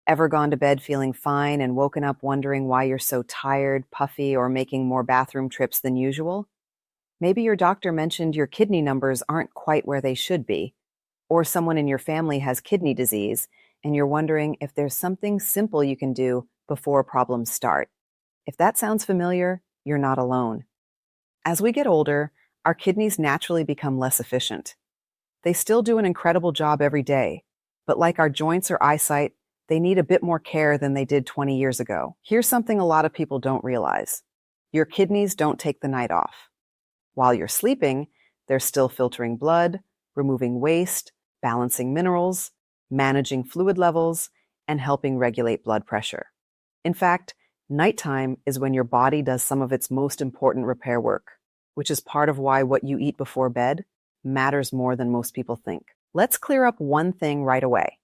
Ever gone to bed feeling fine and woken up wondering why you're so tired, puffy, or making more bathroom trips than usual? Maybe your doctor mentioned your kidney numbers aren't quite where they should be, or someone in your family has kidney disease, and you're wondering if there's something simple you can do before problems start. If that sounds familiar, you're not alone. As we get older, our kidneys naturally become less efficient. They still do an incredible job every day, but like our joints or eyesight, they need a bit more care than they did 20 years ago. Here's something a lot of people don't realize. Your kidneys don't take the night off. While you're sleeping, they're still filtering blood, removing waste, balancing minerals, managing fluid levels, and helping regulate blood pressure. In fact, nighttime is when your body does some of its most important repair work, which is part of why what you eat before bed matters more than most people think. Let's clear up one thing right away.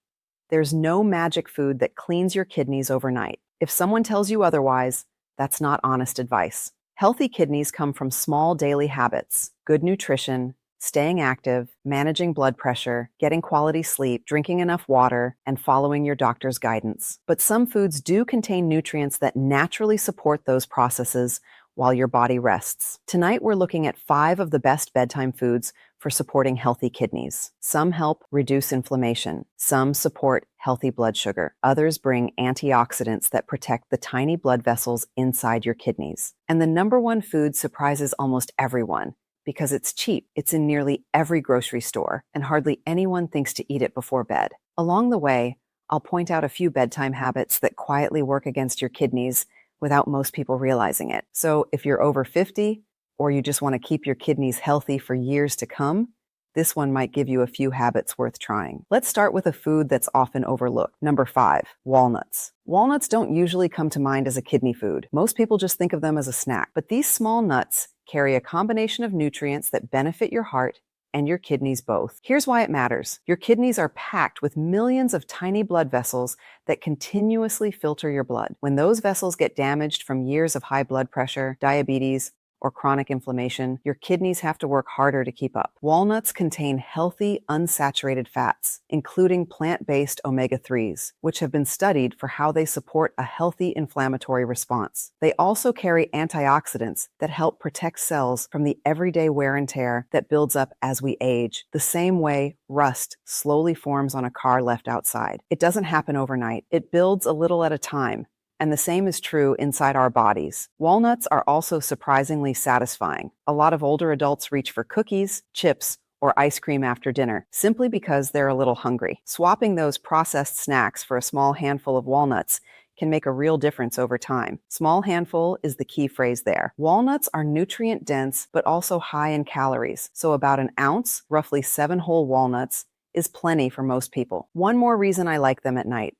There's no magic food that cleans your kidneys overnight. If someone tells you otherwise, that's not honest advice. Healthy kidneys come from small daily habits: good nutrition, staying active, managing blood pressure, getting quality sleep, drinking enough water, and following your doctor's guidance. But some foods do contain nutrients that naturally support those processes while your body rests. Tonight, we're looking at 5 of the best bedtime foods for supporting healthy kidneys. Some help reduce inflammation. Some support healthy blood sugar. Others bring antioxidants that protect the tiny blood vessels inside your kidneys. And the number one food surprises almost everyone because it's cheap. It's in nearly every grocery store, and hardly anyone thinks to eat it before bed. Along the way, I'll point out a few bedtime habits that quietly work against your kidneys without most people realizing it. So if you're over 50, or you just want to keep your kidneys healthy for years to come, this one might give you a few habits worth trying. Let's start with a food that's often overlooked. Number 5, walnuts. Walnuts don't usually come to mind as a kidney food. Most people just think of them as a snack. But these small nuts carry a combination of nutrients that benefit your heart and your kidneys both. Here's why it matters. Your kidneys are packed with millions of tiny blood vessels that continuously filter your blood. When those vessels get damaged from years of high blood pressure, diabetes, or chronic inflammation, your kidneys have to work harder to keep up. Walnuts contain healthy, unsaturated fats, including plant-based omega-3s, which have been studied for how they support a healthy inflammatory response. They also carry antioxidants that help protect cells from the everyday wear and tear that builds up as we age, the same way rust slowly forms on a car left outside. It doesn't happen overnight. It builds a little at a time. And the same is true inside our bodies. Walnuts are also surprisingly satisfying. A lot of older adults reach for cookies, chips, or ice cream after dinner, simply because they're a little hungry. Swapping those processed snacks for a small handful of walnuts can make a real difference over time. Small handful is the key phrase there. Walnuts are nutrient dense, but also high in calories. So about an ounce, roughly 7 whole walnuts, is plenty for most people. One more reason I like them at night.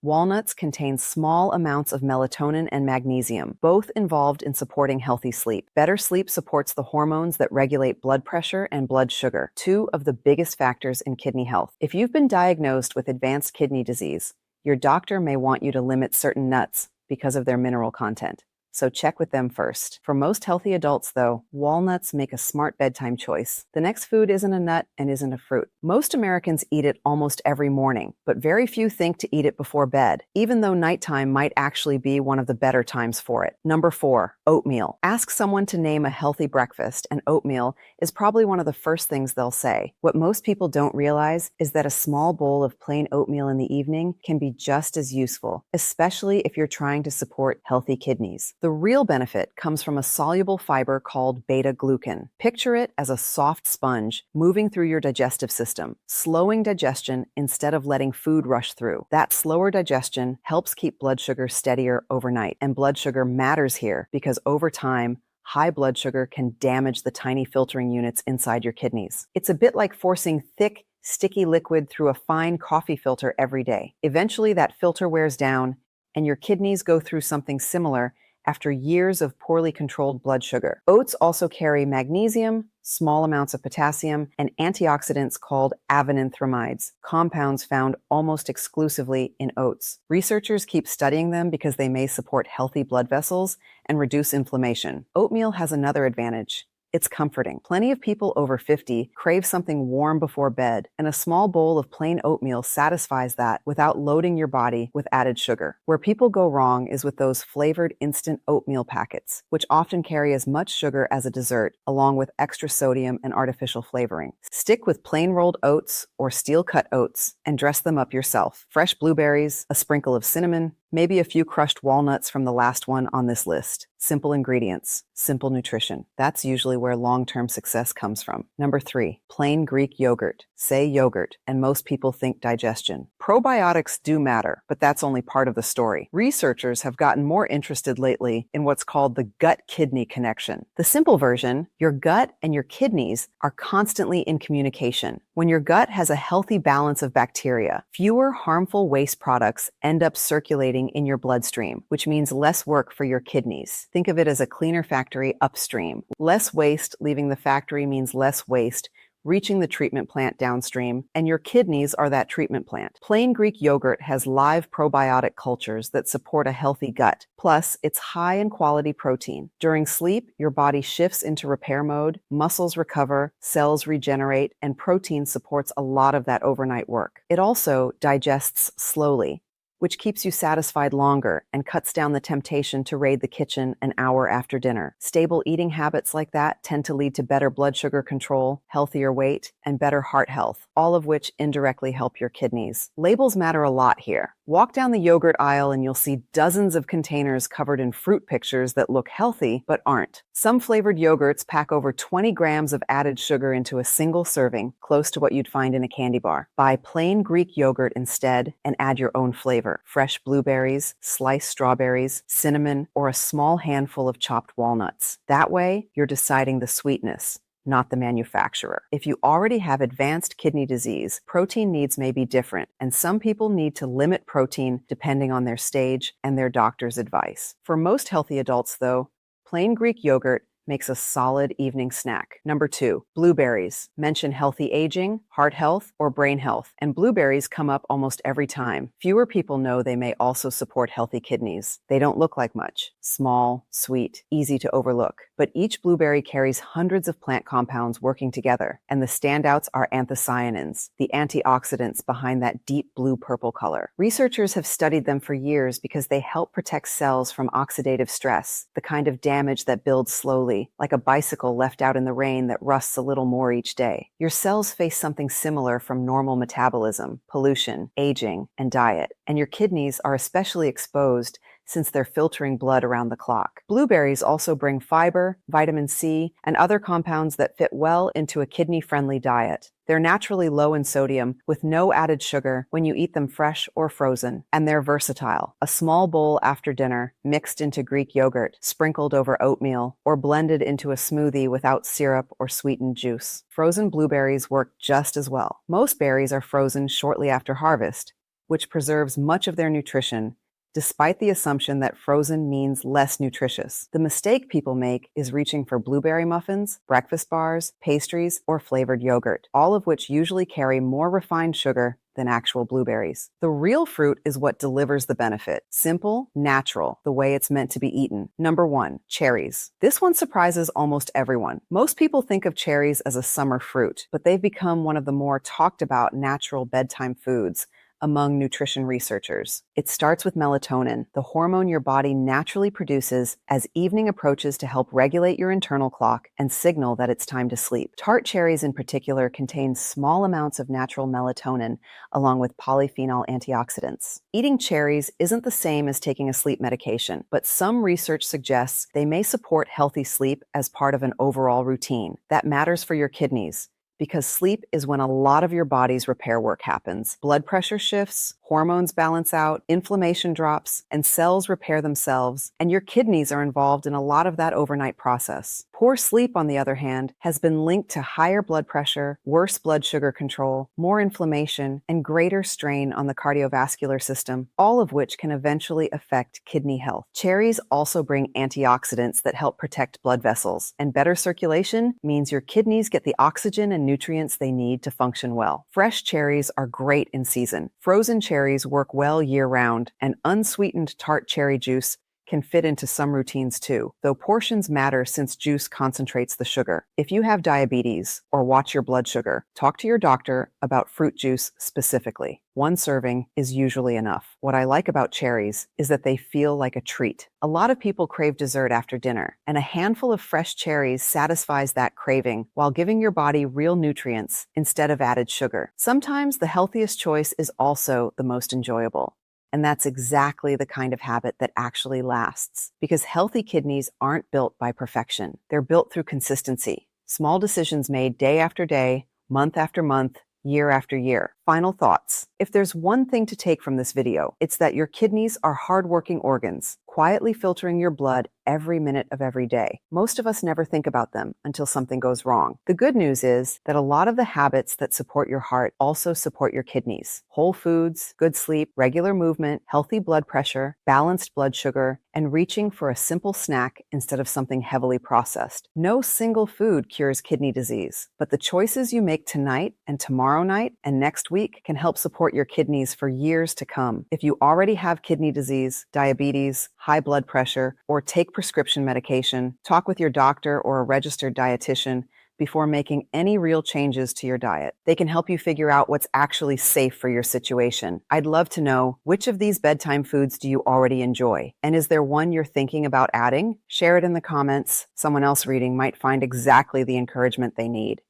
Walnuts contain small amounts of melatonin and magnesium, both involved in supporting healthy sleep. Better sleep supports the hormones that regulate blood pressure and blood sugar, 2 of the biggest factors in kidney health. If you've been diagnosed with advanced kidney disease, your doctor may want you to limit certain nuts because of their mineral content. So check with them first. For most healthy adults, though, walnuts make a smart bedtime choice. The next food isn't a nut and isn't a fruit. Most Americans eat it almost every morning, but very few think to eat it before bed, even though nighttime might actually be one of the better times for it. Number 4, oatmeal. Ask someone to name a healthy breakfast, and oatmeal is probably one of the first things they'll say. What most people don't realize is that a small bowl of plain oatmeal in the evening can be just as useful, especially if you're trying to support healthy kidneys. The real benefit comes from a soluble fiber called beta-glucan. Picture it as a soft sponge moving through your digestive system, slowing digestion instead of letting food rush through. That slower digestion helps keep blood sugar steadier overnight. And blood sugar matters here because over time, high blood sugar can damage the tiny filtering units inside your kidneys. It's a bit like forcing thick, sticky liquid through a fine coffee filter every day. Eventually, that filter wears down, and your kidneys go through something similar after years of poorly controlled blood sugar. Oats also carry magnesium, small amounts of potassium, and antioxidants called avenanthramides, compounds found almost exclusively in oats. Researchers keep studying them because they may support healthy blood vessels and reduce inflammation. Oatmeal has another advantage. It's comforting. Plenty of people over 50 crave something warm before bed, and a small bowl of plain oatmeal satisfies that without loading your body with added sugar. Where people go wrong is with those flavored instant oatmeal packets, which often carry as much sugar as a dessert, along with extra sodium and artificial flavoring. Stick with plain rolled oats or steel-cut oats and dress them up yourself. Fresh blueberries, a sprinkle of cinnamon, maybe a few crushed walnuts from the last one on this list. Simple ingredients, simple nutrition. That's usually where long-term success comes from. Number 3, plain Greek yogurt. Say yogurt, and most people think digestion. Probiotics do matter, but that's only part of the story. Researchers have gotten more interested lately in what's called the gut-kidney connection. The simple version, your gut and your kidneys are constantly in communication. When your gut has a healthy balance of bacteria, fewer harmful waste products end up circulating in your bloodstream, which means less work for your kidneys. Think of it as a cleaner factory upstream. Less waste leaving the factory means less waste reaching the treatment plant downstream, and your kidneys are that treatment plant. Plain Greek yogurt has live probiotic cultures that support a healthy gut. Plus, it's high in quality protein. During sleep, your body shifts into repair mode, muscles recover, cells regenerate, and protein supports a lot of that overnight work. It also digests slowly, which keeps you satisfied longer and cuts down the temptation to raid the kitchen an hour after dinner. Stable eating habits like that tend to lead to better blood sugar control, healthier weight, and better heart health, all of which indirectly help your kidneys. Labels matter a lot here. Walk down the yogurt aisle and you'll see dozens of containers covered in fruit pictures that look healthy but aren't. Some flavored yogurts pack over 20 grams of added sugar into a single serving, close to what you'd find in a candy bar. Buy plain Greek yogurt instead and add your own flavor. Fresh blueberries, sliced strawberries, cinnamon, or a small handful of chopped walnuts. That way, you're deciding the sweetness, not the manufacturer. If you already have advanced kidney disease, protein needs may be different, and some people need to limit protein depending on their stage and their doctor's advice. For most healthy adults, though, plain Greek yogurt makes a solid evening snack. Number 2, blueberries. Mention healthy aging, heart health, or brain health, and blueberries come up almost every time. Fewer people know they may also support healthy kidneys. They don't look like much. Small, sweet, easy to overlook. But each blueberry carries hundreds of plant compounds working together, and the standouts are anthocyanins, the antioxidants behind that deep blue-purple color. Researchers have studied them for years because they help protect cells from oxidative stress, the kind of damage that builds slowly, like a bicycle left out in the rain that rusts a little more each day. Your cells face something similar from normal metabolism, pollution, aging, and diet, and your kidneys are especially exposed since they're filtering blood around the clock. Blueberries also bring fiber, vitamin C, and other compounds that fit well into a kidney-friendly diet. They're naturally low in sodium with no added sugar when you eat them fresh or frozen, and they're versatile. A small bowl after dinner, mixed into Greek yogurt, sprinkled over oatmeal, or blended into a smoothie without syrup or sweetened juice. Frozen blueberries work just as well. Most berries are frozen shortly after harvest, which preserves much of their nutrition, despite the assumption that frozen means less nutritious. The mistake people make is reaching for blueberry muffins, breakfast bars, pastries, or flavored yogurt, all of which usually carry more refined sugar than actual blueberries. The real fruit is what delivers the benefit. Simple, natural, the way it's meant to be eaten. Number 1, cherries. This one surprises almost everyone. Most people think of cherries as a summer fruit, but they've become one of the more talked about natural bedtime foods among nutrition researchers. It starts with melatonin, the hormone your body naturally produces as evening approaches to help regulate your internal clock and signal that it's time to sleep. Tart cherries in particular contain small amounts of natural melatonin along with polyphenol antioxidants. Eating cherries isn't the same as taking a sleep medication, but some research suggests they may support healthy sleep as part of an overall routine. That matters for your kidneys, because sleep is when a lot of your body's repair work happens. Blood pressure shifts, hormones balance out, inflammation drops, and cells repair themselves, and your kidneys are involved in a lot of that overnight process. Poor sleep, on the other hand, has been linked to higher blood pressure, worse blood sugar control, more inflammation, and greater strain on the cardiovascular system, all of which can eventually affect kidney health. Cherries also bring antioxidants that help protect blood vessels, and better circulation means your kidneys get the oxygen and nutrients they need to function well. Fresh cherries are great in season. Frozen cherries work well year-round, and unsweetened tart cherry juice can fit into some routines too, though portions matter since juice concentrates the sugar. If you have diabetes or watch your blood sugar, talk to your doctor about fruit juice specifically. One serving is usually enough. What I like about cherries is that they feel like a treat. A lot of people crave dessert after dinner, and a handful of fresh cherries satisfies that craving while giving your body real nutrients instead of added sugar. Sometimes the healthiest choice is also the most enjoyable. And that's exactly the kind of habit that actually lasts. Because healthy kidneys aren't built by perfection. They're built through consistency. Small decisions made day after day, month after month, year after year. Final thoughts. If there's one thing to take from this video, it's that your kidneys are hardworking organs, quietly filtering your blood every minute of every day. Most of us never think about them until something goes wrong. The good news is that a lot of the habits that support your heart also support your kidneys. Whole foods, good sleep, regular movement, healthy blood pressure, balanced blood sugar, and reaching for a simple snack instead of something heavily processed. No single food cures kidney disease, but the choices you make tonight and tomorrow night and next week can help support your kidneys for years to come. If you already have kidney disease, diabetes, high blood pressure, or take prescription medication, talk with your doctor or a registered dietitian before making any real changes to your diet. They can help you figure out what's actually safe for your situation. I'd love to know, which of these bedtime foods do you already enjoy? And is there one you're thinking about adding? Share it in the comments. Someone else reading might find exactly the encouragement they need.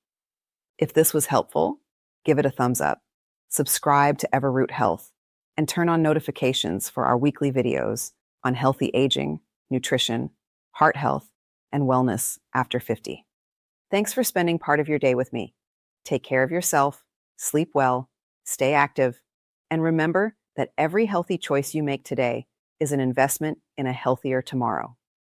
If this was helpful, give it a thumbs up. Subscribe to EverRoot Health and turn on notifications for our weekly videos on healthy aging, nutrition, heart health, and wellness after 50. Thanks for spending part of your day with me. Take care of yourself, sleep well, stay active, and remember that every healthy choice you make today is an investment in a healthier tomorrow.